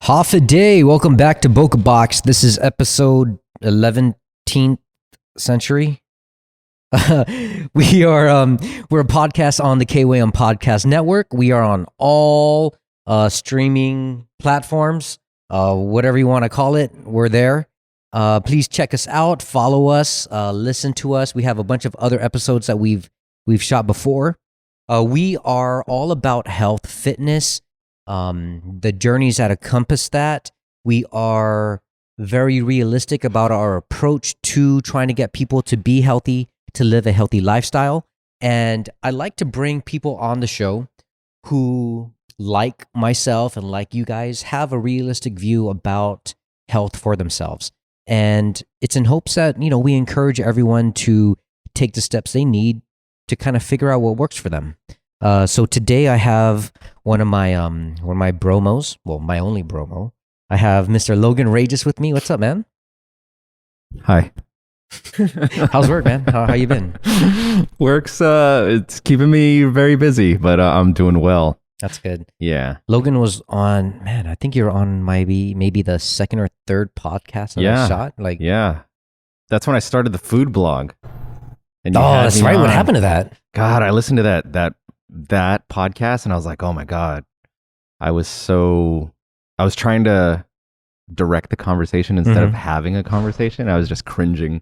Half a day. Welcome back to Boka Box. This is episode 11th century. We're a podcast on the KWM Podcast Network. We are on all streaming platforms, whatever you want to call it. We're there. Please check us out, follow us, listen to us. We have a bunch of other episodes that we've shot before. We are all about health, fitness, the journeys that encompass that. We are very realistic about our approach to trying to get people to be healthy, to live a healthy lifestyle. And I like to bring people on the show who, like myself and like you guys, have a realistic view about health for themselves. And it's in hopes that, we encourage everyone to take the steps they need to kind of figure out what works for them. So today I have one of my bromos, well, my only bromo. I have Mr. Logan Reyes with me. What's up, man? Hi. How's work, man? How you been? Work's it's keeping me very busy, but I'm doing well. That's good. Yeah. Logan was on, man, I think you're on maybe the second or third podcast that I shot. Yeah. That's when I started the food blog. And that's right. What happened to that? God, I listened to that podcast and I was like, oh my God. I was trying to direct the conversation instead of having a conversation. I was just cringing,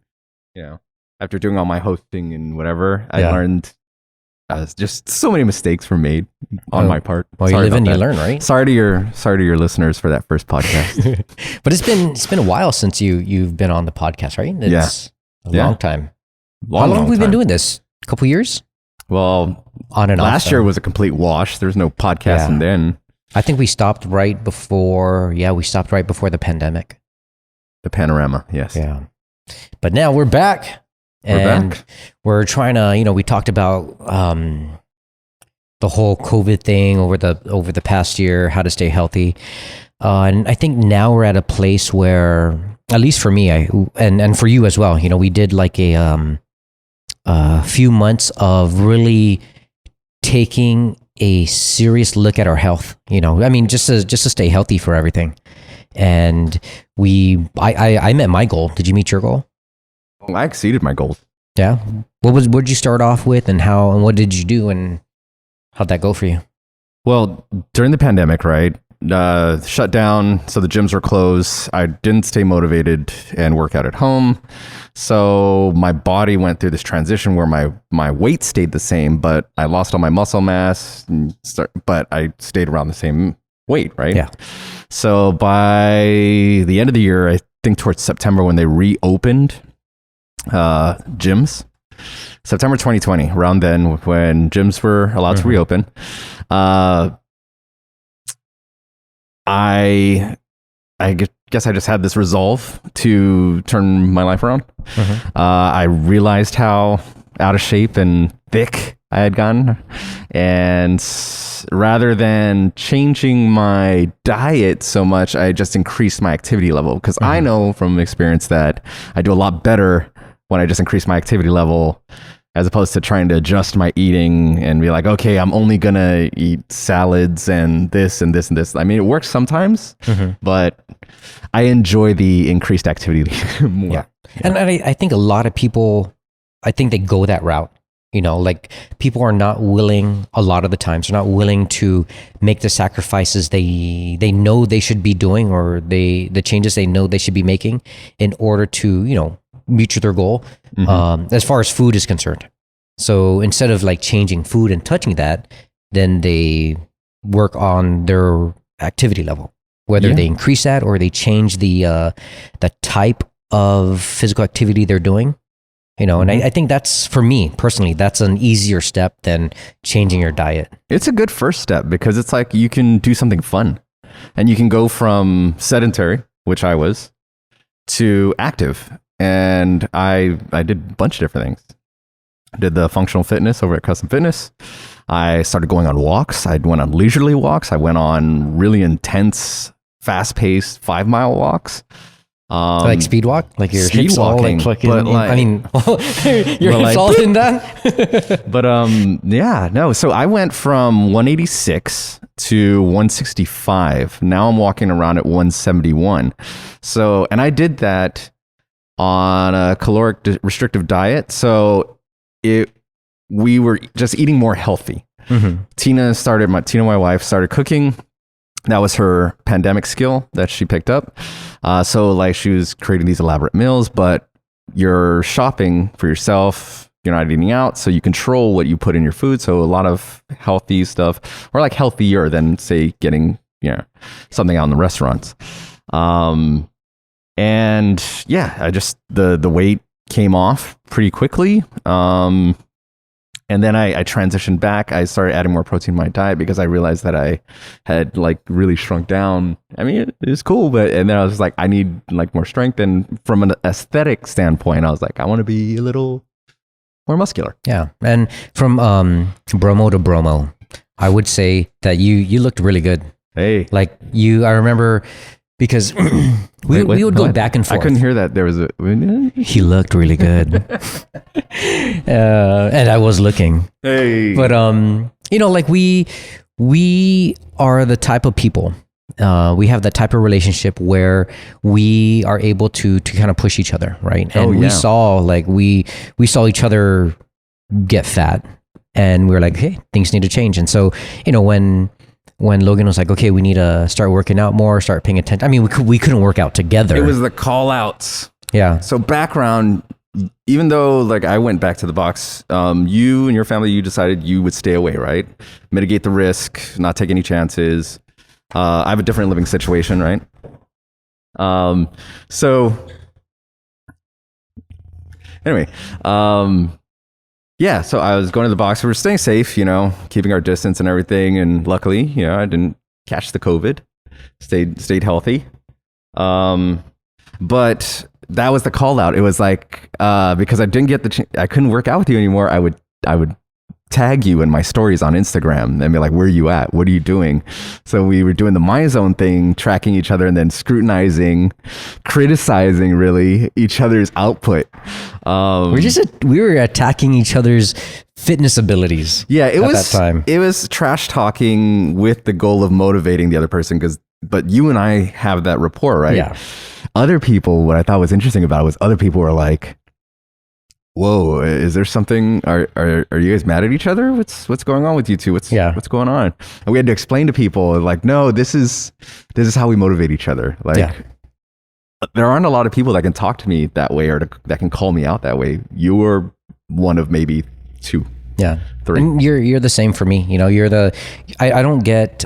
after doing all my hosting and whatever. I learned just so many mistakes were made on my part. Well, you live and you learn, right? Sorry to your listeners for that first podcast. But it's been a while since you've been on the podcast, right? It's a long time. How long have we been doing this? A couple years? Well, on and off. Last year was a complete wash. There's no podcasting then. I think we stopped right before the pandemic. The panorama, yes. Yeah. But now we're back. We're trying to, we talked about the whole COVID thing over the past year, how to stay healthy. And I think now we're at a place where, at least for me, and for you as well, we did like a few months of really taking a serious look at our health, just to stay healthy for everything. And I met my goal. Did you meet your goal? I exceeded my goals. Yeah. What did you start off with and what did you do and how'd that go for you? Well, during the pandemic, right? Shut down. So the gyms were closed. I didn't stay motivated and work out at home. So my body went through this transition where my weight stayed the same, but I lost all my muscle mass, but I stayed around the same weight, right? Yeah. So by the end of the year, I think towards September when they reopened gyms, September 2020, around then when gyms were allowed to reopen, I guess I just had this resolve to turn my life around. I realized how out of shape and thick I had gotten. And rather than changing my diet so much, I just increased my activity level. Because I know from experience that I do a lot better when I just increase my activity level as opposed to trying to adjust my eating and be like, okay, I'm only going to eat salads and this and this and this. I mean, it works sometimes, but I enjoy the increased activity more. Yeah. And I think a lot of people, I think they go that route. Like people are not willing, a lot of the times, they're not willing to make the sacrifices they know they should be doing or the changes they know they should be making in order to, reach their goal as far as food is concerned. So instead of like changing food and touching that, then they work on their activity level, whether they increase that or they change the type of physical activity they're doing. And I think that's, for me personally, that's an easier step than changing your diet. It's a good first step because it's like you can do something fun and you can go from sedentary, which I was, to active. And I did a bunch of different things. I did the functional fitness over at Custom Fitness. I started going on walks. I went on leisurely walks. I went on really intense, fast-paced 5-mile walks. Like speed walk, like your speed hips all walking, like fucking. but like- I mean, your but hips like- all in that. But yeah, no. So I went from 186 to 165. Now I'm walking around at 171. So, and I did that on a caloric restrictive diet. So we were just eating more healthy. Mm-hmm. Tina, my wife, started cooking. That was her pandemic skill that she picked up. So like she was creating these elaborate meals, but you're shopping for yourself. You're not eating out, so you control what you put in your food. So a lot of healthy stuff, or like healthier than say getting something out in the restaurants. And yeah, I just the weight came off pretty quickly. And then I transitioned back. I started adding more protein in my diet because I realized that I had like really shrunk down. I mean, it was cool, and then I was just like, I need like more strength. And from an aesthetic standpoint, I was like, I want to be a little more muscular. Yeah, and from Bromo to Bromo, I would say that you looked really good. Hey, Like I remember because we would go back and forth. I couldn't hear that. There was a. He looked really good, and I was looking. Hey, But like we are the type of people. We have the type of relationship where we are able to kind of push each other, right? And we saw we saw each other get fat, and we were like, hey, things need to change. And so when Logan was like, okay, we need to start working out more, start paying attention. I mean, we couldn't work out together. it was the call outs. Yeah. So background, even though like I went back to the box, you and your family, you decided you would stay away, right? Mitigate the risk, not take any chances. I have a different living situation, right? So anyway, yeah, so I was going to the box. We were staying safe, keeping our distance and everything. And luckily, I didn't catch the COVID. Stayed healthy. But that was the call out. It was like because I didn't get I couldn't work out with you anymore. I would tag you in my stories on Instagram and be like, where are you at? What are you doing? So we were doing the My Zone thing, tracking each other and then scrutinizing, criticizing really each other's output. We were attacking each other's fitness abilities. Yeah, it was that time. It was trash talking with the goal of motivating the other person but you and I have that rapport, right? Yeah. Other people, what I thought was interesting about it was other people were like, whoa, is there something? Are you guys mad at each other? What's going on with you two? What's going on? And we had to explain to people like, no, this is how we motivate each other. Like, there aren't a lot of people that can talk to me that way or that can call me out that way. You're one of maybe two. Yeah. 3. And you're the same for me. You're I don't get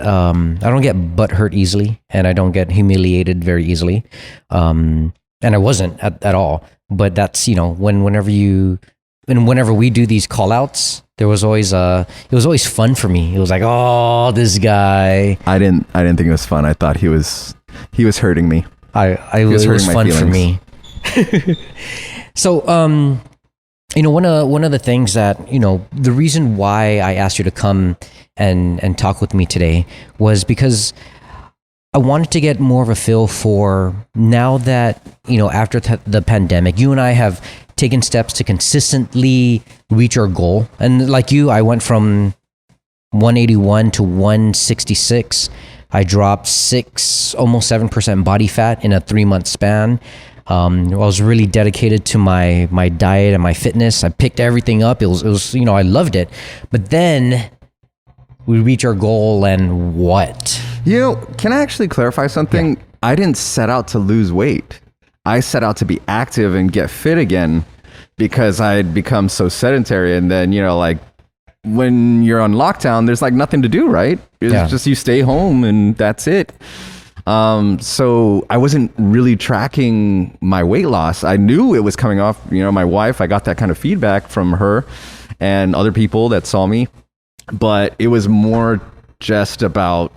butt hurt easily, and I don't get humiliated very easily. And I wasn't at all. But that's, whenever we do these call outs, it was always fun for me. It was like, oh, this guy. I didn't think it was fun. I thought he was hurting me. It was fun for me. So, one of the things that, the reason why I asked you to come and talk with me today was because I wanted to get more of a feel for now that, after the pandemic, you and I have taken steps to consistently reach our goal. And like you, I went from 181 to 166. I dropped almost 7% body fat in a 3-month span. I was really dedicated to my diet and my fitness. I picked everything up. It was I loved it. But then we reach our goal and what? Can I actually clarify something? Yeah. I didn't set out to lose weight. I set out to be active and get fit again because I had become so sedentary. And then, like when you're on lockdown, there's like nothing to do, right? It's just you stay home and that's it. So I wasn't really tracking my weight loss. I knew it was coming off, my wife. I got that kind of feedback from her and other people that saw me, but it was more just about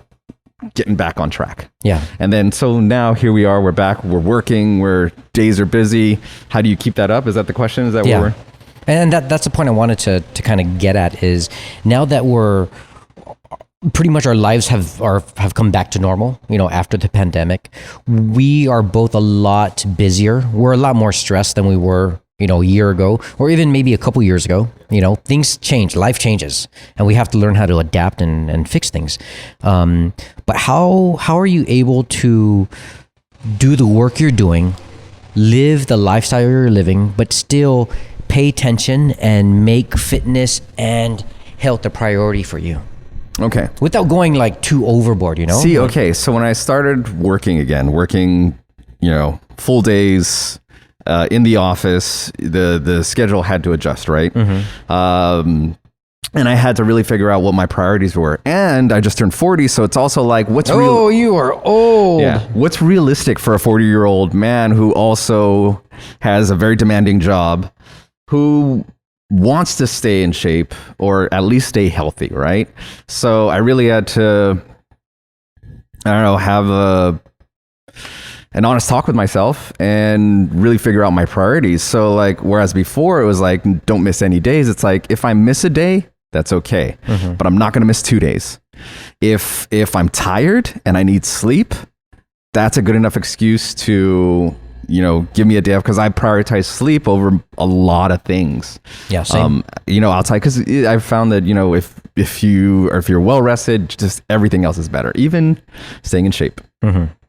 getting back on track. Yeah. And then, so now here we are, we're back, we're working, days are busy. How do you keep that up? Is that the question? Is that where we're? And that's the point I wanted to kind of get at is now that pretty much our lives have come back to normal, after the pandemic. We are both a lot busier. We're a lot more stressed than we were, a year ago, or even maybe a couple years ago. Things change, life changes, and we have to learn how to adapt and fix things. But how are you able to do the work you're doing, live the lifestyle you're living, but still pay attention and make fitness and health a priority for you? Okay. Without going like too overboard, See, okay. So when I started working, full days in the office, the schedule had to adjust, right? And I had to really figure out what my priorities were. And I just turned 40, so it's also like, you are old. Yeah. What's realistic for a 40-year-old man who also has a very demanding job, who wants to stay in shape or at least stay healthy, right? So I really had to, have an honest talk with myself and really figure out my priorities. So like, whereas before it was like, don't miss any days. It's like, if I miss a day, that's okay. But I'm not going to miss 2 days. If I'm tired and I need sleep, that's a good enough excuse to, give me a day off, because I prioritize sleep over a lot of things. Yeah, same. Outside, because I've found that, if you're well rested, just everything else is better, even staying in shape.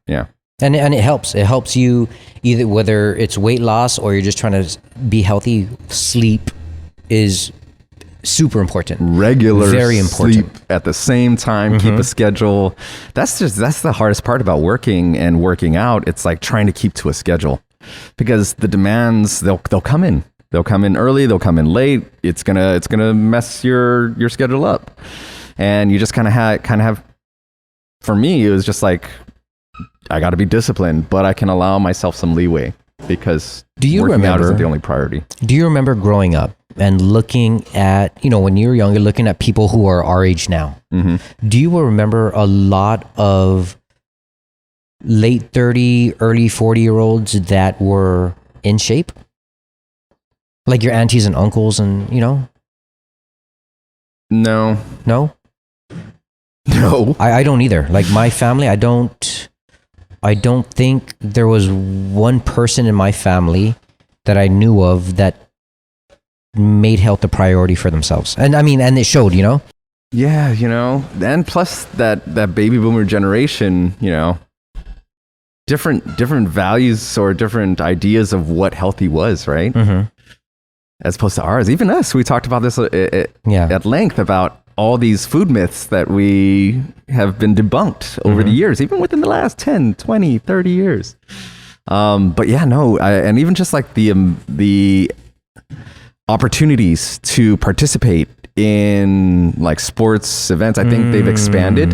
Yeah. And it helps. It helps you either, whether it's weight loss or you're just trying to be healthy. Sleep is super important. Very important. Sleep at the same time, keep a schedule. That's the hardest part about working and working out. It's like trying to keep to a schedule, because the demands, they'll come in. They'll come in early, they'll come in late. It's gonna mess your schedule up. And you just kind of have, for me, it was just like, I got to be disciplined, but I can allow myself some leeway, because working out isn't the only priority. Do you remember growing up and looking at, when you were younger, looking at people who are our age now? Do you remember a lot of late 30, early 40-year-olds that were in shape? Like your aunties and uncles and, No. No? No. I don't either. Like my family, I don't think there was one person in my family that I knew of that made health a priority for themselves. And and it showed, Yeah, and plus that baby boomer generation, different values or different ideas of what healthy was, right? As opposed to ours. Even us, we talked about this at length, about all these food myths that we have been debunked over the years, even within the last 10, 20, 30 years. But yeah, no, and even just like the opportunities to participate in like sports events, I think they've expanded.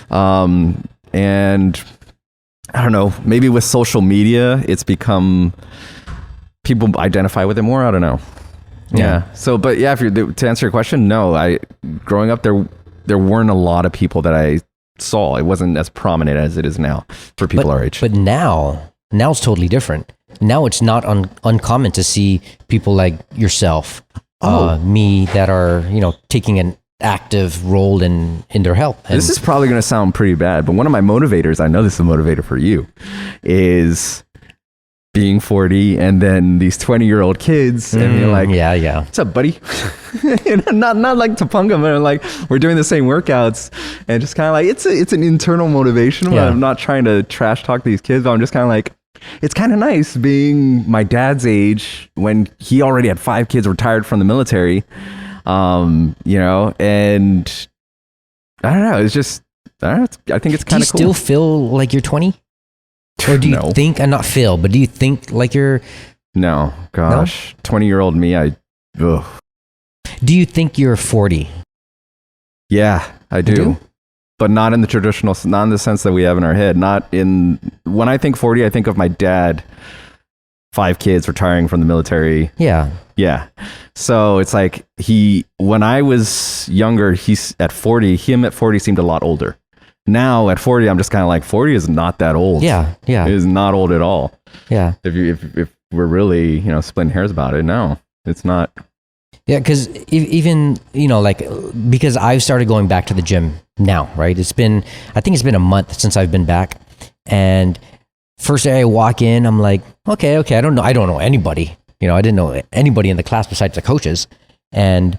And I don't know, maybe with social media, it's become, people identify with it more. I don't know. Yeah. So, but yeah, to answer your question, no, growing up, there weren't a lot of people that I saw. It wasn't as prominent as it is now for people our age. But now it's totally different. Now it's not uncommon to see people like yourself, me, that are, taking an active role in their health. And this is probably going to sound pretty bad, but one of my motivators, I know this is a motivator for you, is being 40 and then these 20-year-old kids, and you're like, yeah, what's up, buddy? not like to punk them, but like, we're doing the same workouts, and just kind of like, it's an internal motivation. Yeah. I'm not trying to trash talk these kids, but I'm just kind of like, it's kind of nice being my dad's age when he already had 5 kids, retired from the military, and I don't know, it's just, I think it's kind of cool. Do you still feel like you're 20? Or do you think, and not feel, but do you think like you're... No, gosh. 20-year-old me, ugh. Do you think you're 40? Yeah, I do. But not in the traditional, not in the sense that we have in our head. When I think 40, I think of my dad, 5 kids, retiring from the military. Yeah. Yeah. So it's like when I was younger, him at 40 seemed a lot older. Now at 40, I'm just kind of like, 40 is not that old. Yeah. It is not old at all. Yeah. If we're really, splitting hairs about it, no, it's not. Yeah, because even, like, because I've started going back to the gym now, right? I think it's been a month since I've been back. And first day I walk in, I'm like, okay, I don't know anybody. I didn't know anybody in the class besides the coaches. And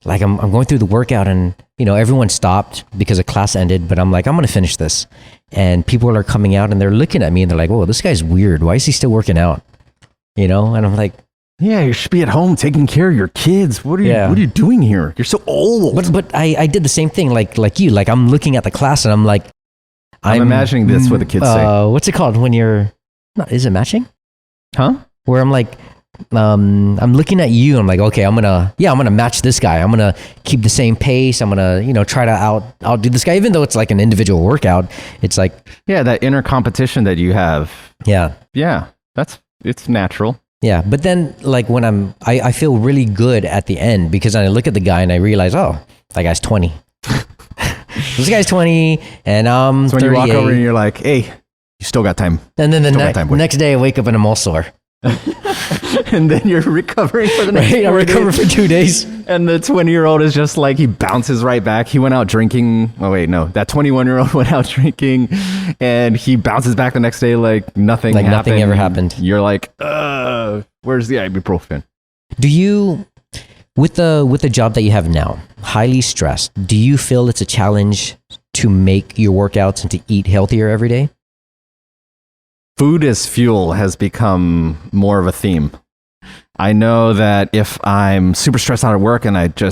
like, I'm going through the workout and, everyone stopped because the class ended, but I'm like, I'm going to finish this. And people are coming out and they're looking at me and they're like, whoa, this guy's weird. Why is he still working out? And I'm like, yeah, you should be at home taking care of your kids. What are you doing here? You're so old. But I did the same thing like you. Like, I'm looking at the class and I'm like, I'm imagining this what the kids say. What's it called when is it matching? Huh? Where I'm like, I'm looking at you. I'm like, okay, I'm gonna match this guy. I'm gonna keep the same pace. I'm gonna, try to outdo this guy, even though it's like an individual workout. It's like, yeah, that inner competition that you have. Yeah. It's natural. Yeah, but then like when I feel really good at the end because I look at the guy and I realize, oh, that guy's 20. This guy's 20 and I'm 38. So when you walk over and you're like, hey, you still got time. And then the next day I wake up and I'm all sore. And then you're recovering for the next 4 days. I recover for 2 days. And the 20-year-old is just like, he bounces right back. He went out drinking. Oh, wait, no. That 21-year-old went out drinking and he bounces back the next day like nothing happened. Nothing ever happened. You're like, where's the ibuprofen? Do you, with the job that you have now, highly stressed, do you feel it's a challenge to make your workouts and to eat healthier every day? Food as fuel has become more of a theme. I know that if I'm super stressed out at work and I go,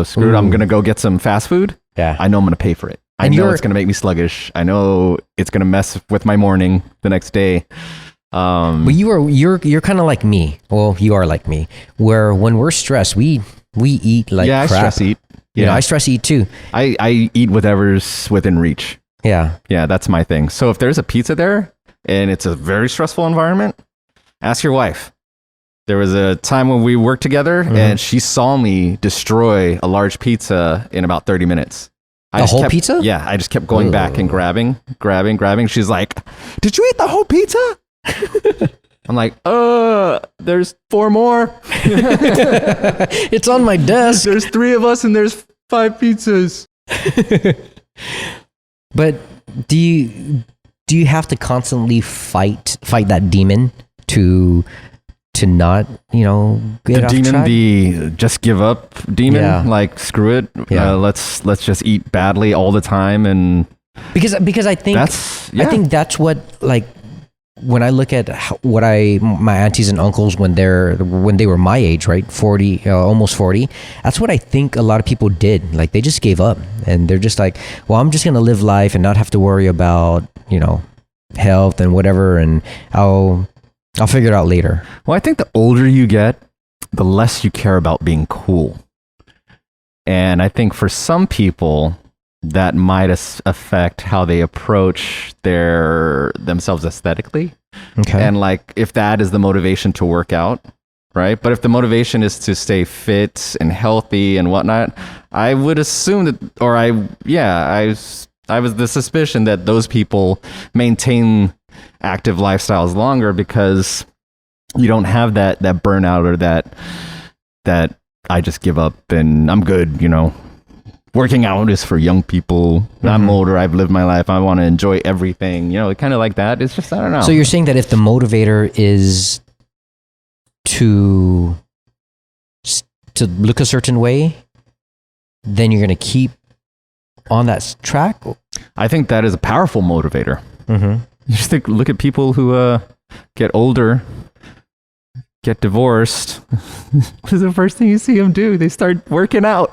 screw it, I'm going to go get some fast food. Yeah. I know I'm going to pay for it. I know it's going to make me sluggish. I know it's going to mess with my morning the next day. But you're kind of like me. Well, you are like me, where when we're stressed, we eat like crap. I stress eat. Yeah, I stress eat too. I eat whatever's within reach. Yeah. Yeah, that's my thing. So if there's a pizza there and it's a very stressful environment, ask your wife. There was a time when we worked together and she saw me destroy a large pizza in about 30 minutes. The whole pizza? Yeah, I just kept going back and grabbing. She's like, did you eat the whole pizza? I'm like, there's 4 more. It's on my desk. There's 3 of us and there's 5 pizzas. But do you have to constantly fight that demon to not, get off demon, track? the just give up demon? Yeah. Like, screw it. Yeah. Let's just eat badly all the time. And because I think I think that's what, like, when I look at my aunties and uncles when they were my age, right, 40, almost 40, that's what I think a lot of people did. Like, they just gave up and they're just like, well, I'm just gonna live life and not have to worry about health and whatever, and I'll figure it out later. Well, I think the older you get, the less you care about being cool. And I think for some people, that might affect how they approach themselves aesthetically. Okay. And like, if that is the motivation to work out, right? But if the motivation is to stay fit and healthy and whatnot, I would assume that, I was the suspicion that those people maintain active lifestyles longer because you don't have that burnout or that I just give up and I'm good, working out is for young people. Mm-hmm. I'm older. I've lived my life. I want to enjoy everything. Kind of like that. It's just, I don't know. So you're saying that if the motivator is to look a certain way, then you're going to keep on that track? I think that is a powerful motivator. Mm-hmm. You just look at people who get older, get divorced. What is the first thing you see them do? They start working out.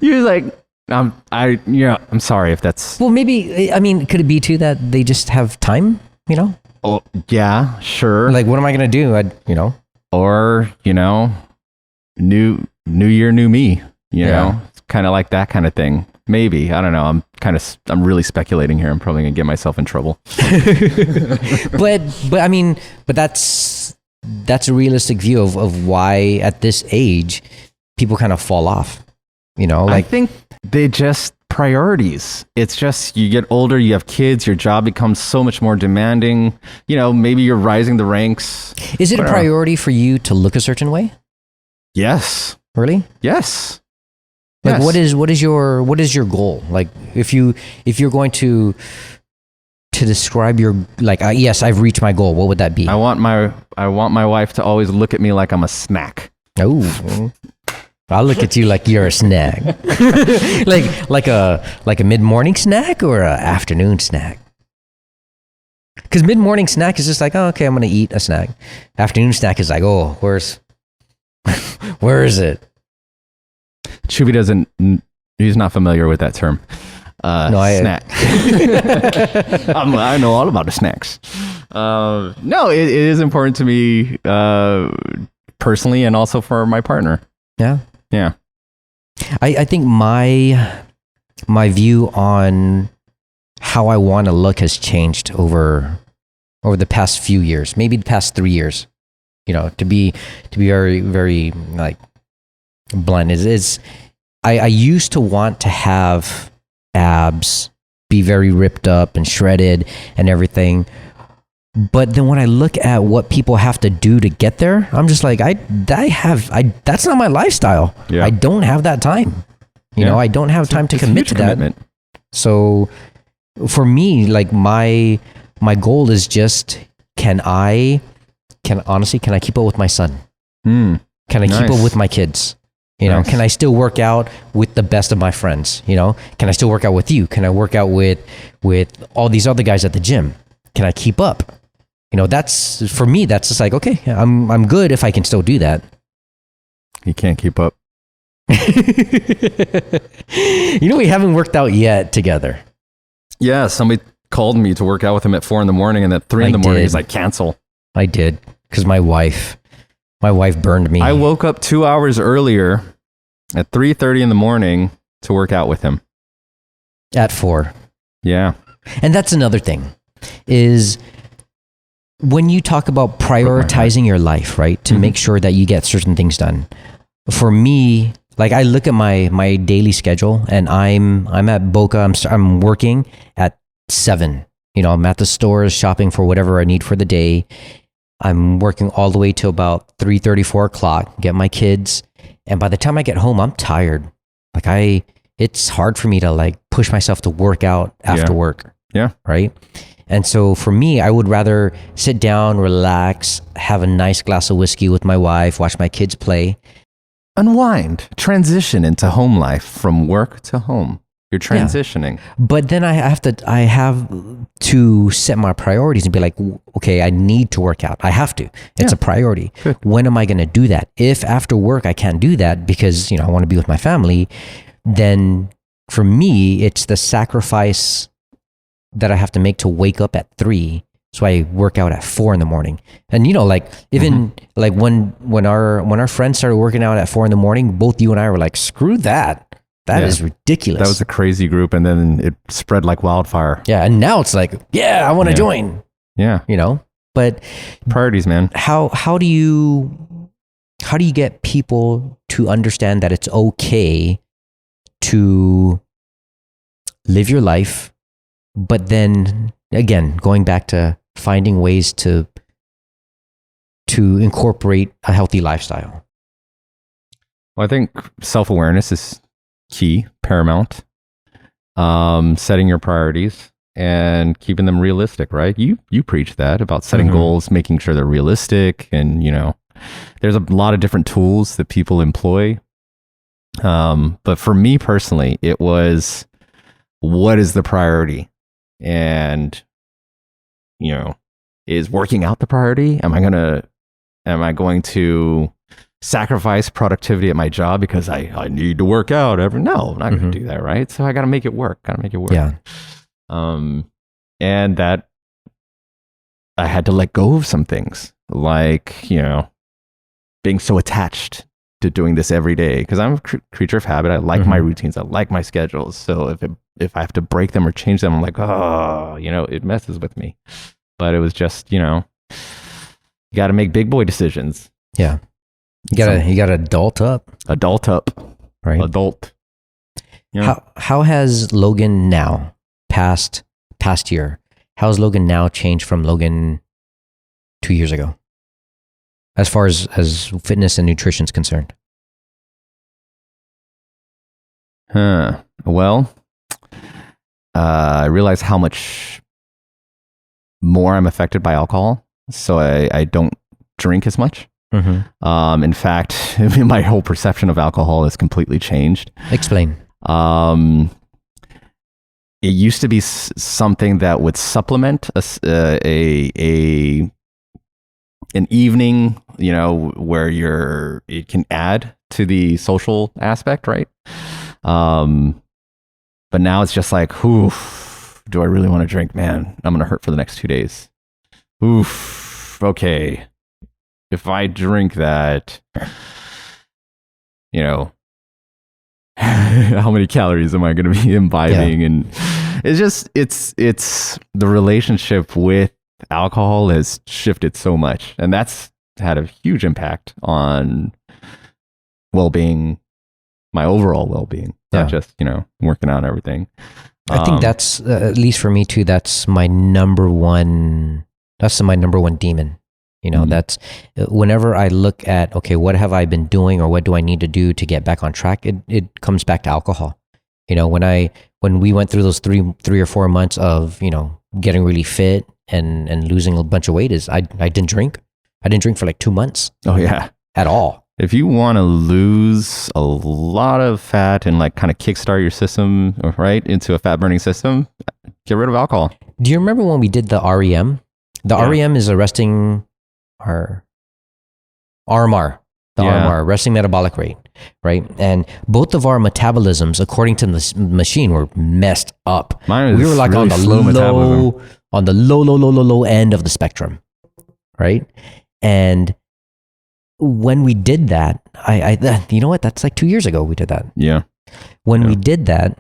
You're like, I'm sorry if that's... Well, maybe, could it be too that they just have time, Oh, yeah, sure. Like, what am I going to do? Or, new year, new me, It's kind of like that kind of thing. Maybe. I don't know. I'm really speculating here. I'm probably going to get myself in trouble. But that's a realistic view of why at this age people kind of fall off, I think they just priorities. It's just, you get older, you have kids, your job becomes so much more demanding. Maybe you're rising the ranks. Is it a priority for you to look a certain way? Yes. Really? Yes. Like Yes. what is your goal? Like if you're going to describe your like yes, I've reached my goal. What would that be? I want my wife to always look at me like I'm a snack. Oh, I'll look at you like you're a snack. like a mid-morning snack or a afternoon snack. Because mid-morning snack is just like, oh, okay, I'm gonna eat a snack. Afternoon snack is like, oh, where is it? Chewy he's not familiar with that term. Snack. I know all about the snacks. No, it is important to me personally and also for my partner. Yeah. Yeah. I think my view on how I want to look has changed over the past few years, maybe the past 3 years. You know, to be very, very like blunt is I used to want to have abs, be very ripped up and shredded and everything. But then when I look at what people have to do to get there, I'm just like, that's not my lifestyle. Yeah. I don't have that time. You know, I don't have time to commit to that. Commitment. So for me, like my goal is just, can I keep up with my son? Can I keep up with my kids? You know, can I still work out with the best of my friends? You know, can I still work out with you? Can I work out with all these other guys at the gym? Can I keep up? You know, that's for me. That's just like, okay, I'm good if I can still do that. You can't keep up. You know, we haven't worked out yet together. Yeah, somebody called me to work out with him at 4 a.m, and at 3 a.m, he's like, cancel. I did, because my wife burned me. I woke up 2 hours earlier at 3:30 a.m. to work out with him. At 4. Yeah. And that's another thing, is when you talk about prioritizing your life, right? To make sure that you get certain things done. For me, like I look at my daily schedule, and I'm at Boka. I'm working at 7. You know, I'm at the stores shopping for whatever I need for the day. I'm working all the way to about 3:30, 4 o'clock, get my kids. And by the time I get home, I'm tired. Like it's hard for me to like push myself to work out after work. Yeah. Right. And so for me, I would rather sit down, relax, have a nice glass of whiskey with my wife, watch my kids play. Unwind, transition into home life from work to home. You're transitioning. Yeah. But then I have to set my priorities and be like, okay, I need to work out. I have to. It's a priority. Good. When am I going to do that? If after work I can't do that because, you know, I want to be with my family, then for me, it's the sacrifice that I have to make to wake up at 3. So I work out at 4 a.m. And, you know, like even like when our friends started working out at 4 a.m, both you and I were like, screw that. That is ridiculous. That was a crazy group, and then it spread like wildfire. Yeah, and now it's like, I want to join. Yeah, you know. But priorities, man. How do you get people to understand that it's okay to live your life, but then again, going back to finding ways to incorporate a healthy lifestyle? Well, I think self-awareness is key, paramount. Setting your priorities and keeping them realistic, right? You preach that about setting goals, making sure they're realistic, and you know, there's a lot of different tools that people employ. But for me personally, it was, what is the priority? And you know, is working out the priority? Am I going to sacrifice productivity at my job because I need to work out no, I'm not going to do that, right? So I got to make it work. Yeah. And that I had to let go of some things, like, you know, being so attached to doing this every day, because I'm a creature of habit. I like my routines. I like my schedules. So if I have to break them or change them, I'm like, oh, you know, it messes with me. But it was just, you know, you got to make big boy decisions. Yeah. You gotta adult up. Right. Adult. Yeah. How has Logan now, past year, how has Logan now changed from Logan 2 years ago? As far as fitness and nutrition is concerned? Well, I realize how much more I'm affected by alcohol, so I don't drink as much. In fact, my whole perception of alcohol has completely changed. Explain. It used to be something that would supplement an evening, where it can add to the social aspect, right? But now it's just like, oof, do I really want to drink? Man, I'm gonna hurt for the next 2 days. Oof, okay. If I drink that, how many calories am I going to be imbibing? Yeah. And it's the relationship with alcohol has shifted so much, and that's had a huge impact on well-being, my overall well-being, not just, working out and everything. I think that's, at least for me too, that's my number one demon. That's whenever I look at, okay, what have I been doing or what do I need to do to get back on track? It comes back to alcohol. When we went through those three or 4 months of, getting really fit and losing a bunch of weight I didn't drink. I didn't drink for like 2 months. Oh yeah. At all. If you want to lose a lot of fat and like kind of kickstart your system, right, into a fat burning system, get rid of alcohol. Do you remember when we did the REM? The REM is arresting our RMR, RMR, resting metabolic rate, right? And both of our metabolisms, according to the machine, were messed up. Mine we were like really on the low end of the spectrum, right? And when we did that, you know what? That's like 2 years ago we did that. Yeah. When we did that,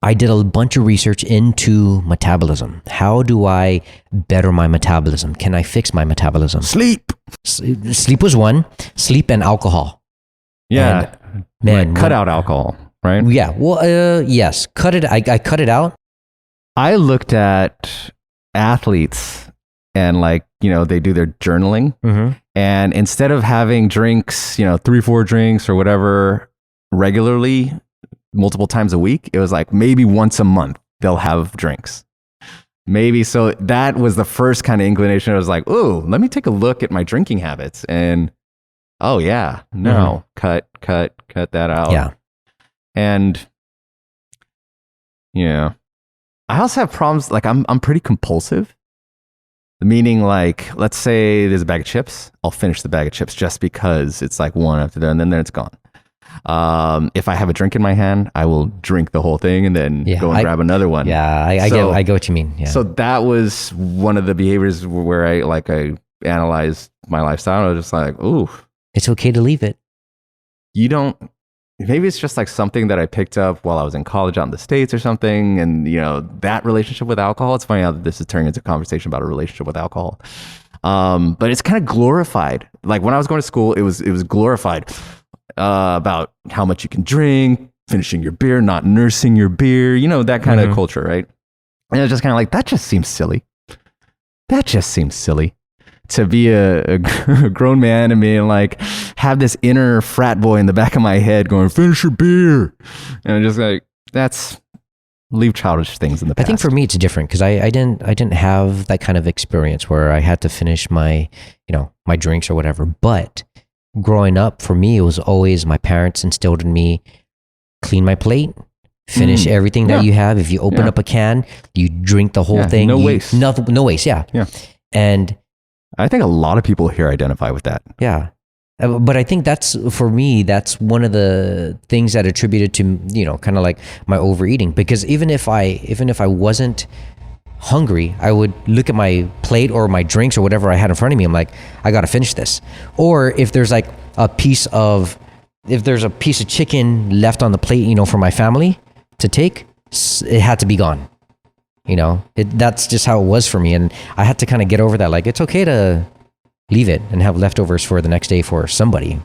I did a bunch of research into metabolism. How do I better my metabolism? Can I fix my metabolism? Sleep. Sleep was one. Sleep and alcohol. Yeah. And, man, cut out alcohol, right? Yeah. Well, yes. Cut it. I cut it out. I looked at athletes and they do their journaling. And instead of having drinks, 3-4 drinks or whatever regularly, multiple times a week, it was like maybe once a month they'll have drinks. Maybe. So that was the first kind of inclination. I was like, ooh, let me take a look at my drinking habits. And oh yeah, no, cut that out. Yeah. And I also have problems. Like I'm pretty compulsive. Meaning, like, let's say there's a bag of chips, I'll finish the bag of chips just because it's like one after the other, and then it's gone. If I have a drink in my hand, I will drink the whole thing and then go and grab another one. Yeah, I get what you mean. Yeah. So that was one of the behaviors where I analyzed my lifestyle. I was just like, ooh, it's okay to leave it. Maybe it's just like something that I picked up while I was in college out in the States or something. And, that relationship with alcohol, it's funny how this is turning into a conversation about a relationship with alcohol. But it's kind of glorified. Like when I was going to school, it was glorified about how much you can drink, finishing your beer, not nursing your beer, that kind of culture, right? And it's just kind of like, that just seems silly. To be a grown man and being like, have this inner frat boy in the back of my head going, finish your beer. And I'm just like, leave childish things in the past. I think for me it's different because I didn't have that kind of experience where I had to finish my, my drinks or whatever. But growing up, for me, it was always my parents instilled in me, clean my plate, finish everything that you have. If you open up a can, you drink the whole thing. No waste. No waste, yeah. And I think a lot of people here identify with that. Yeah. But I think for me, that's one of the things that attributed to, kind of like my overeating. Because even if I wasn't hungry, I would look at my plate or my drinks or whatever I had in front of me. I'm like, I got to finish this. Or if there's like a piece of chicken left on the plate, for my family to take, it had to be gone. That's just how it was for me. And I had to kind of get over that. Like, it's okay to leave it and have leftovers for the next day for somebody.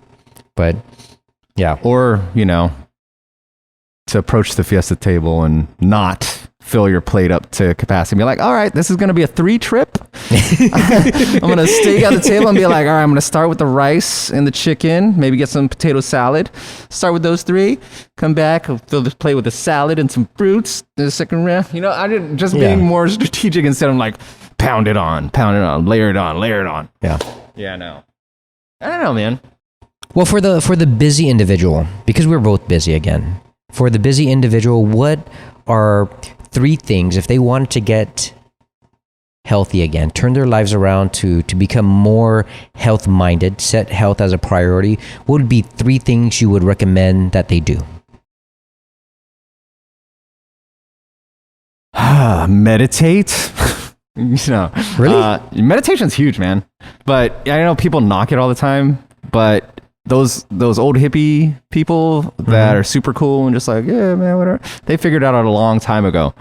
But yeah. Or, to approach the fiesta table and not fill your plate up to capacity. Be like, all right, this is going to be a 3 trip. I'm going to stay at the table and be like, all right, I'm going to start with the rice and the chicken, maybe get some potato salad. Start with those 3, come back, fill this plate with a salad and some fruits. The second round, I didn't just being more strategic instead of like pound it on, layer it on. Yeah. Yeah, no. I don't know, man. Well, for the busy individual, because we're both busy again, for the busy individual, what are 3 things, if they wanted to get healthy again, turn their lives around to become more health-minded, set health as a priority, what would be 3 things you would recommend that they do? Meditate. Really? Meditation's huge, man. But I know people knock it all the time, but those old hippie people that are super cool and just like, yeah, man, whatever. They figured it out a long time ago.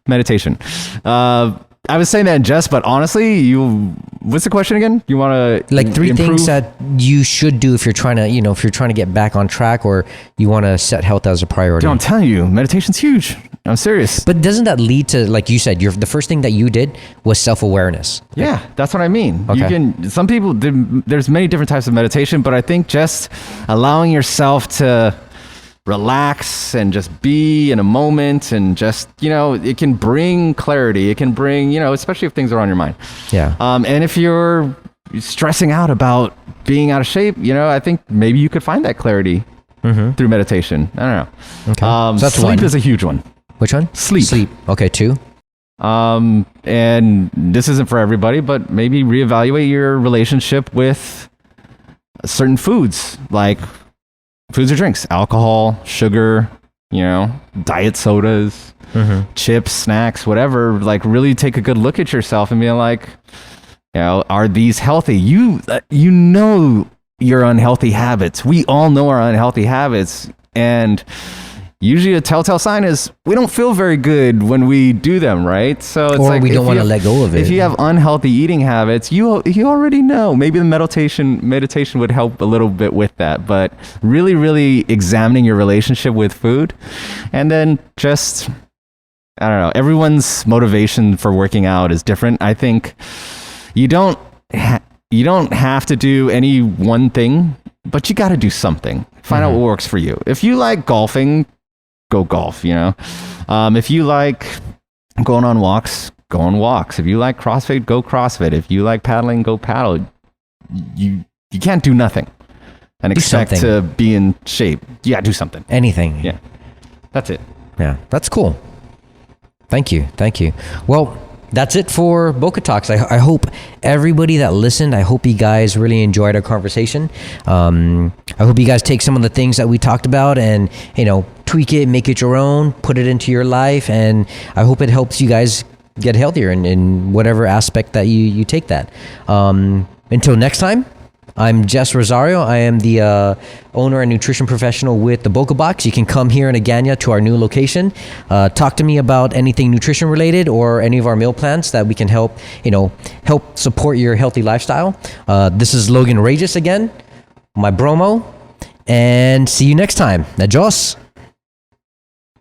Meditation. I was saying that in jest, but honestly, what's the question again? You want to like 3 things that you should do if you're trying to get back on track, or you want to set health as a priority. Dude, I'm telling you, meditation's huge. I'm serious. But doesn't that lead to, like you said, the first thing that you did was self-awareness? Yeah, that's what I mean. Okay. Some people, there's many different types of meditation, but I think just allowing yourself to relax and just be in a moment and just, it can bring clarity. It can bring, especially if things are on your mind. Yeah. And if you're stressing out about being out of shape, I think maybe you could find that clarity through meditation. I don't know. Okay. So that's sleep is a huge one. Which one? Sleep. Okay, 2. And this isn't for everybody, but maybe reevaluate your relationship with certain foods, like foods or drinks, alcohol, sugar, diet sodas, chips, snacks, whatever. Like really take a good look at yourself and be like, are these healthy? You know your unhealthy habits. We all know our unhealthy habits, and usually a telltale sign is we don't feel very good when we do them, right? So it's or like we don't want to let go of it. If you have unhealthy eating habits, you already know. Maybe the meditation would help a little bit with that, but really, really examining your relationship with food, and then just, I don't know, everyone's motivation for working out is different. I think you don't have to do any one thing, but you got to do something. Find out what works for you. If you like golfing, go golf, if you like going on walks, go on walks. If you like CrossFit, go CrossFit. If you like paddling, go paddle. You can't do nothing and expect to be in shape. Yeah, do something. Anything. Yeah. That's it. Yeah, that's cool. Thank you. Well, that's it for Boka Talks. I hope everybody that listened, I hope you guys really enjoyed our conversation. I hope you guys take some of the things that we talked about and, tweak it, make it your own, put it into your life. And I hope it helps you guys get healthier in whatever aspect that you take that. Until next time, I'm Jess Rosario. I am the owner and nutrition professional with the Boka Box. You can come here in Agana to our new location. Talk to me about anything nutrition related or any of our meal plans that we can help support your healthy lifestyle. This is Logan Reyes again, my bromo, and see you next time. Adios.